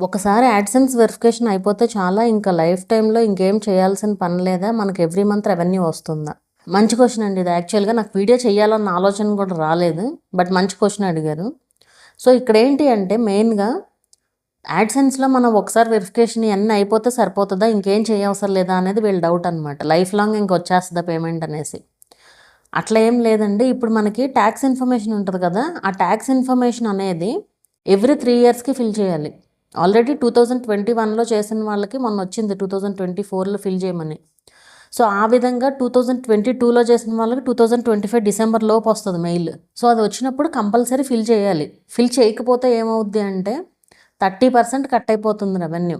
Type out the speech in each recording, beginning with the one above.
ఒకసారి AdSense verification అయిపోతే చాలా ఇంకా లైఫ్ టైంలో ఇంకేం చేయాల్సిన పని లేదా? మనకి ఎవ్రీ మంత్ రెవెన్యూ వస్తుందా? మంచి క్వశ్చన్ అండి ఇది. యాక్చువల్గా నాకు వీడియో చేయాలన్న ఆలోచన కూడా రాలేదు, బట్ మంచి క్వశ్చన్ అడిగారు. సో ఇక్కడ ఏంటి అంటే మెయిన్గా యాడ్సెన్స్లో మనం ఒకసారి వెరిఫికేషన్ అన్నీ అయిపోతే సరిపోతుందా, ఇంకేం చేయవసరం లేదా అనేది వీళ్ళ డౌట్ అనమాట. లైఫ్ లాంగ్ ఇంకొచ్చేస్తుందా పేమెంట్ అనేసి. అట్లా ఏం లేదండి. ఇప్పుడు మనకి ట్యాక్స్ ఇన్ఫర్మేషన్ ఉంటుంది కదా, ఆ ట్యాక్స్ ఇన్ఫర్మేషన్ అనేది ఎవ్రీ 3 ఇయర్స్కి ఫిల్ చేయాలి. ఆల్రెడీ 2021లో చేసిన వాళ్ళకి మొన్న వచ్చింది 2024లో ఫిల్ చేయమని. సో ఆ విధంగా 2022లో చేసిన వాళ్ళకి 2025 డిసెంబర్ లోపు వస్తుంది మెయిల్. సో అది వచ్చినప్పుడు కంపల్సరీ ఫిల్ చేయాలి. ఫిల్ చేయకపోతే ఏమవుద్ది అంటే 30% కట్ అయిపోతుంది రెవెన్యూ.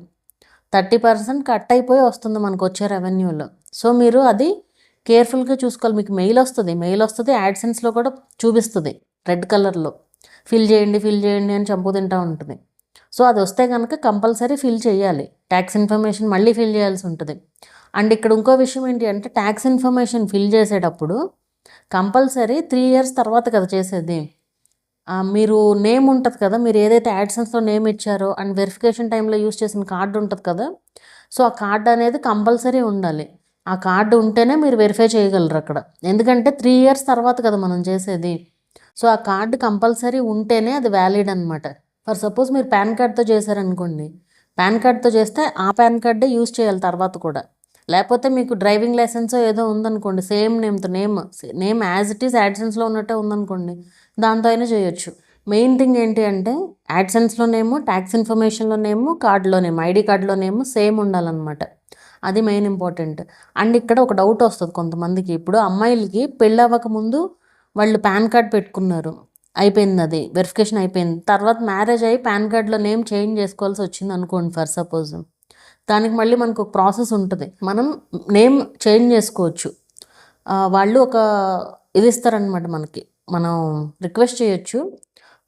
30% కట్ అయిపోయి వస్తుంది మనకు వచ్చే రెవెన్యూలో. సో మీరు అది కేర్ఫుల్గా చూసుకోవాలి. మీకు మెయిల్ వస్తుంది, యాడ్సెన్స్లో కూడా చూపిస్తుంది రెడ్ కలర్లో, ఫిల్ చేయండి అని చంపు తింటూ ఉంటుంది. సో అది వస్తే కనుక కంపల్సరీ ఫిల్ చేయాలి. ట్యాక్స్ ఇన్ఫర్మేషన్ మళ్ళీ ఫిల్ చేయాల్సి ఉంటుంది. అండ్ ఇక్కడ ఇంకో విషయం ఏంటి అంటే ట్యాక్స్ ఇన్ఫర్మేషన్ ఫిల్ చేసేటప్పుడు కంపల్సరీ 3 ఇయర్స్ తర్వాత కదా చేసేది. మీరు నేమ్ ఉంటుంది కదా, మీరు ఏదైతే యాడ్సెన్స్లో నేమ్ ఇచ్చారో అండ్ వెరిఫికేషన్ టైంలో యూస్ చేసిన కార్డు ఉంటుంది కదా, సో ఆ కార్డు అనేది కంపల్సరీ ఉండాలి. ఆ కార్డు ఉంటేనే మీరు వెరిఫై చేయగలరు అక్కడ. ఎందుకంటే 3 ఇయర్స్ తర్వాత కదా మనం చేసేది. సో ఆ కార్డు కంపల్సరీ ఉంటేనే అది వ్యాలిడ్ అనమాట. ఫర్ సపోజ్ మీరు పాన్ కార్డ్తో చేశారనుకోండి, పాన్ కార్డ్తో చేస్తే ఆ పాన్ కార్డే యూజ్ చేయాలి తర్వాత కూడా. లేకపోతే మీకు డ్రైవింగ్ లైసెన్స్ ఏదో ఉందనుకోండి, సేమ్ నేమ్తో నేమ్ యాజ్ ఇట్ ఈస్ యాడ్సెన్స్లో ఉన్నట్టే ఉందనుకోండి, దాంతో అయినా చేయొచ్చు. మెయిన్ థింగ్ ఏంటి అంటే యాడ్సెన్స్లోనేమో, ట్యాక్స్ ఇన్ఫర్మేషన్లోనేమో, కార్డులోనేమో, ఐడి కార్డులోనేమో సేమ్ ఉండాలన్నమాట. అది మెయిన్ ఇంపార్టెంట్. అండ్ ఇక్కడ ఒక డౌట్ వస్తుంది కొంతమందికి. ఇప్పుడు అమ్మాయిలకి పెళ్ళి అవ్వకముందు వాళ్ళు పాన్ కార్డ్ పెట్టుకున్నారు, అయిపోయింది, అది వెరిఫికేషన్ అయిపోయింది. తర్వాత మ్యారేజ్ అయ్యి పాన్ కార్డ్లో నేమ్ చేంజ్ చేసుకోవాల్సి వచ్చింది అనుకోండి ఫర్ సపోజ్. దానికి మళ్ళీ మనకు ఒక ప్రాసెస్ ఉంటుంది. మనం నేమ్ చేంజ్ చేసుకోవచ్చు. వాళ్ళు ఒక ఇది ఇస్తారనమాట మనకి, మనం రిక్వెస్ట్ చేయొచ్చు.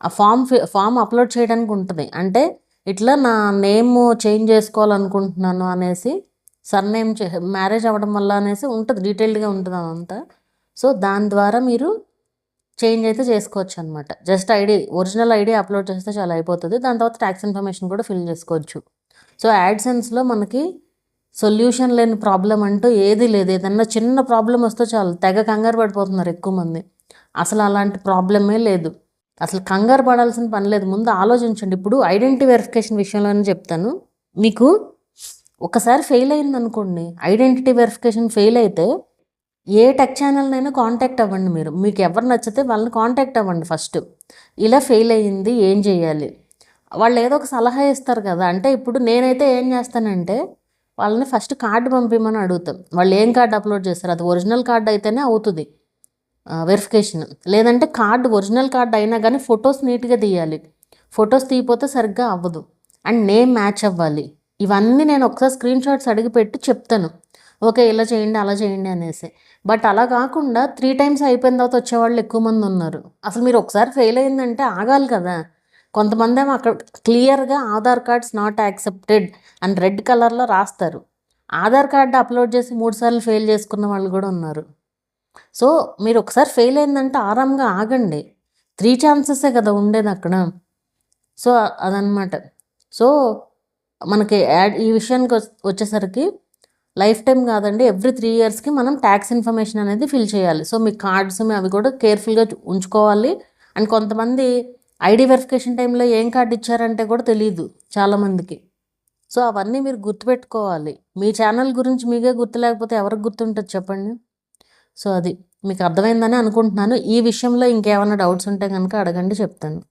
ఆ ఫామ్ అప్లోడ్ చేయడానికి ఉంటుంది. అంటే ఇట్లా నా నేమ్ చేంజ్ చేసుకోవాలనుకుంటున్నాను అనేసి, సర్నేమ్ మ్యారేజ్ అవ్వడం వల్ల అనేసి ఉంటుంది, డీటెయిల్డ్గా ఉంటుంది అదంతా. సో దాని ద్వారా మీరు చేంజ్ అయితే చేసుకోవచ్చు అనమాట. జస్ట్ ఒరిజినల్ ఐడి అప్లోడ్ చేస్తే చాలా అయిపోతుంది. దాని తర్వాత ట్యాక్స్ ఇన్ఫర్మేషన్ కూడా ఫిల్ చేసుకోవచ్చు. సో యాడ్సెన్స్లో మనకి సొల్యూషన్ లేని ప్రాబ్లం అంటూ ఏది లేదు. ఏదన్నా చిన్న ప్రాబ్లం వస్తే చాలు తెగ కంగారు పడిపోతున్నారు ఎక్కువ మంది. అసలు అలాంటి ప్రాబ్లమే లేదు. అసలు కంగారు పడాల్సిన పని లేదు. ముందు ఆలోచించండి. ఇప్పుడు ఐడెంటిటీ వెరిఫికేషన్ విషయంలోనే చెప్తాను. మీకు ఒకసారి ఫెయిల్ అయింది అనుకోండి, ఐడెంటిటీ వెరిఫికేషన్ ఫెయిల్ అయితే ఏ టెక్ ఛానల్నైనా కాంటాక్ట్ అవ్వండి. మీకు ఎవరు నచ్చితే వాళ్ళని కాంటాక్ట్ అవ్వండి ఫస్ట్. ఇలా ఫెయిల్ అయ్యింది, ఏం చేయాలి? వాళ్ళు ఏదో ఒక సలహా ఇస్తారు కదా. అంటే ఇప్పుడు నేనైతే ఏం చేస్తానంటే వాళ్ళని ఫస్ట్ కార్డు పంపిమని అడుగుతాం. వాళ్ళు ఏం కార్డు అప్లోడ్ చేస్తారు, అది ఒరిజినల్ కార్డు అయితేనే అవుతుంది వెరిఫికేషన్. లేదంటే ఒరిజినల్ కార్డు అయినా కానీ ఫొటోస్ నీట్గా తీయాలి. ఫొటోస్ తీయపోతే సరిగ్గా అవ్వదు. అండ్ నేమ్ మ్యాచ్ అవ్వాలి. ఇవన్నీ నేను ఒకసారి స్క్రీన్ షాట్స్ అడిగి పెట్టి చెప్తాను, ఓకే ఇలా చేయండి అలా చేయండి అనేసి. బట్ అలా కాకుండా 3 టైమ్స్ అయిపోయిన తర్వాత వచ్చేవాళ్ళు ఎక్కువ మంది ఉన్నారు. అసలు మీరు ఒకసారి ఫెయిల్ అయిందంటే ఆగాలి కదా. కొంతమంది ఏమో అక్కడ క్లియర్గా ఆధార్ కార్డ్స్ నాట్ యాక్సెప్టెడ్ అని రెడ్ కలర్లో రాస్తారు. ఆధార్ కార్డు అప్లోడ్ చేసి 3 సార్లు ఫెయిల్ చేసుకున్న వాళ్ళు కూడా ఉన్నారు. సో మీరు ఒకసారి ఫెయిల్ అయిందంటే ఆరాంగా ఆగండి. 3 ఛాన్సెసే కదా ఉండేది అక్కడ. సో అదనమాట. సో మనకి ఈ విషయానికి వచ్చేసరికి లైఫ్ టైం కాదండి, ఎవ్రీ 3 ఇయర్స్కి మనం ట్యాక్స్ ఇన్ఫర్మేషన్ అనేది ఫిల్ చేయాలి. సో మీ కార్డ్స్ అవి కూడా కేర్ఫుల్గా ఉంచుకోవాలి. అండ్ కొంతమంది ఐడి వెరిఫికేషన్ టైంలో ఏం కార్డు ఇచ్చారంటే కూడా తెలియదు చాలామందికి. సో అవన్నీ మీరు గుర్తుపెట్టుకోవాలి. మీ ఛానల్ గురించి మీకే గుర్తు లేకపోతే ఎవరికి గుర్తుంటుంది చెప్పండి. సో అది మీకు అర్థమైందని అనుకుంటున్నాను. ఈ విషయంలో ఇంకేమైనా డౌట్స్ ఉంటే కనుక అడగండి, చెప్తాను.